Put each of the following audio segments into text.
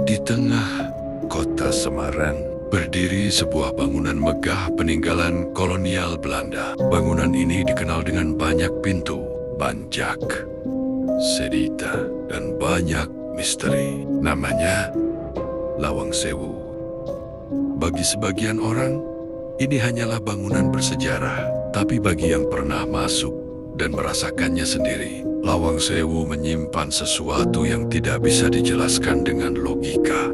Di tengah kota Semarang, berdiri sebuah bangunan megah peninggalan kolonial Belanda. Bangunan ini dikenal dengan banyak pintu, banjak, cerita, dan banyak misteri. Namanya Lawang Sewu. Bagi sebagian orang, ini hanyalah bangunan bersejarah. Tapi bagi yang pernah masuk dan merasakannya sendiri, Lawang Sewu menyimpan sesuatu yang tidak bisa dijelaskan dengan logika.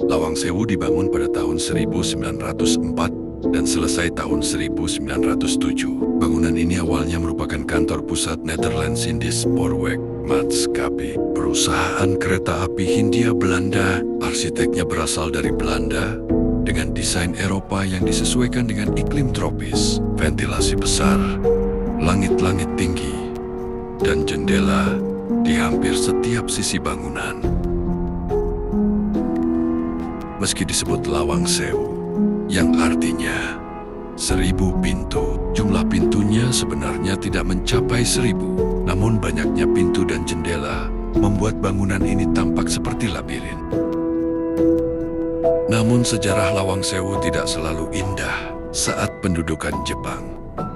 Lawang Sewu dibangun pada tahun 1904 dan selesai tahun 1907. Bangunan ini awalnya merupakan kantor pusat Nederlands Indisch Spoorweg Maatschappij, perusahaan kereta api Hindia Belanda. Arsiteknya berasal dari Belanda, dengan desain Eropa yang disesuaikan dengan iklim tropis, ventilasi besar, langit-langit tinggi, dan jendela di hampir setiap sisi bangunan. Meski disebut Lawang Sewu, yang artinya 1000 pintu, jumlah pintunya sebenarnya tidak mencapai 1000. Namun banyaknya pintu dan jendela membuat bangunan ini tampak seperti labirin. Namun sejarah Lawang Sewu tidak selalu indah. Saat pendudukan Jepang,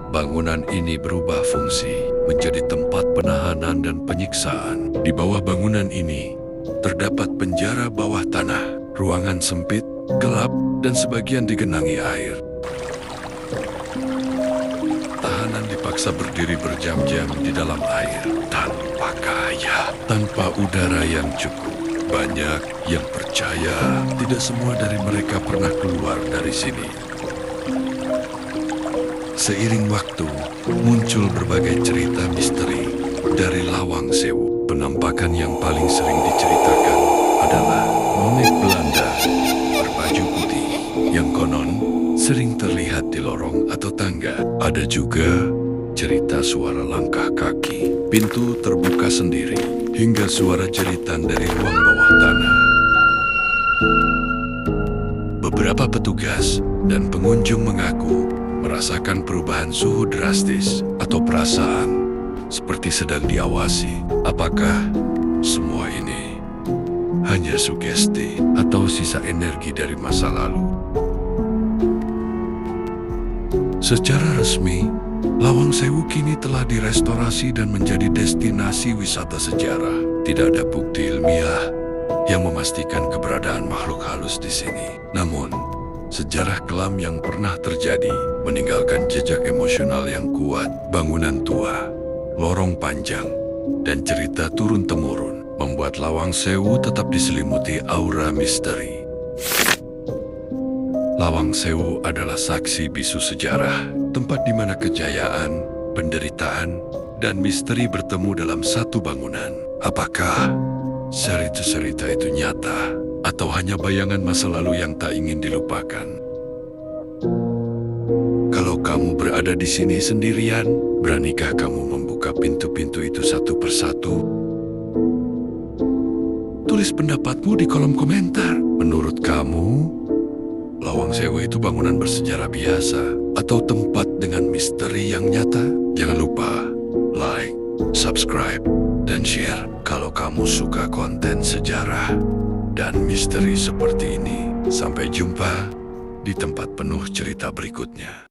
bangunan ini berubah fungsi menjadi tempat penahanan dan penyiksaan. Di bawah bangunan ini terdapat penjara bawah tanah, ruangan sempit, gelap, dan sebagian digenangi air. Tahanan dipaksa berdiri berjam-jam di dalam air tanpa cahaya, tanpa udara yang cukup. Banyak yang percaya tidak semua dari mereka pernah keluar dari sini. Seiring waktu, muncul berbagai cerita misteri dari Lawang Sewu. Penampakan yang paling sering diceritakan adalah nonek Belanda berbaju putih yang konon sering terlihat di lorong atau tangga. Ada juga cerita suara langkah kaki, pintu terbuka sendiri, hingga suara jeritan dari ruang bawah tanah. Beberapa petugas dan pengunjung mengaku merasakan perubahan suhu drastis atau perasaan seperti sedang diawasi. Apakah semua ini hanya sugesti atau sisa energi dari masa lalu? Secara resmi, Lawang Sewu kini telah direstorasi dan menjadi destinasi wisata sejarah. Tidak ada bukti ilmiah yang memastikan keberadaan makhluk halus di sini. Namun, sejarah kelam yang pernah terjadi meninggalkan jejak emosional yang kuat. Bangunan tua, lorong panjang, dan cerita turun-temurun membuat Lawang Sewu tetap diselimuti aura misteri. Lawang Sewu adalah saksi bisu sejarah, tempat di mana kejayaan, penderitaan, dan misteri bertemu dalam satu bangunan. Apakah cerita-cerita itu nyata atau hanya bayangan masa lalu yang tak ingin dilupakan? Kalau kamu berada di sini sendirian, beranikah kamu membuka pintu-pintu itu satu persatu? Tulis pendapatmu di kolom komentar. Menurut kamu, Lawang Sewu itu bangunan bersejarah biasa atau tempat dengan misteri yang nyata? Jangan lupa like, subscribe, dan share kalau kamu suka konten sejarah dan misteri seperti ini. Sampai jumpa di tempat penuh cerita berikutnya.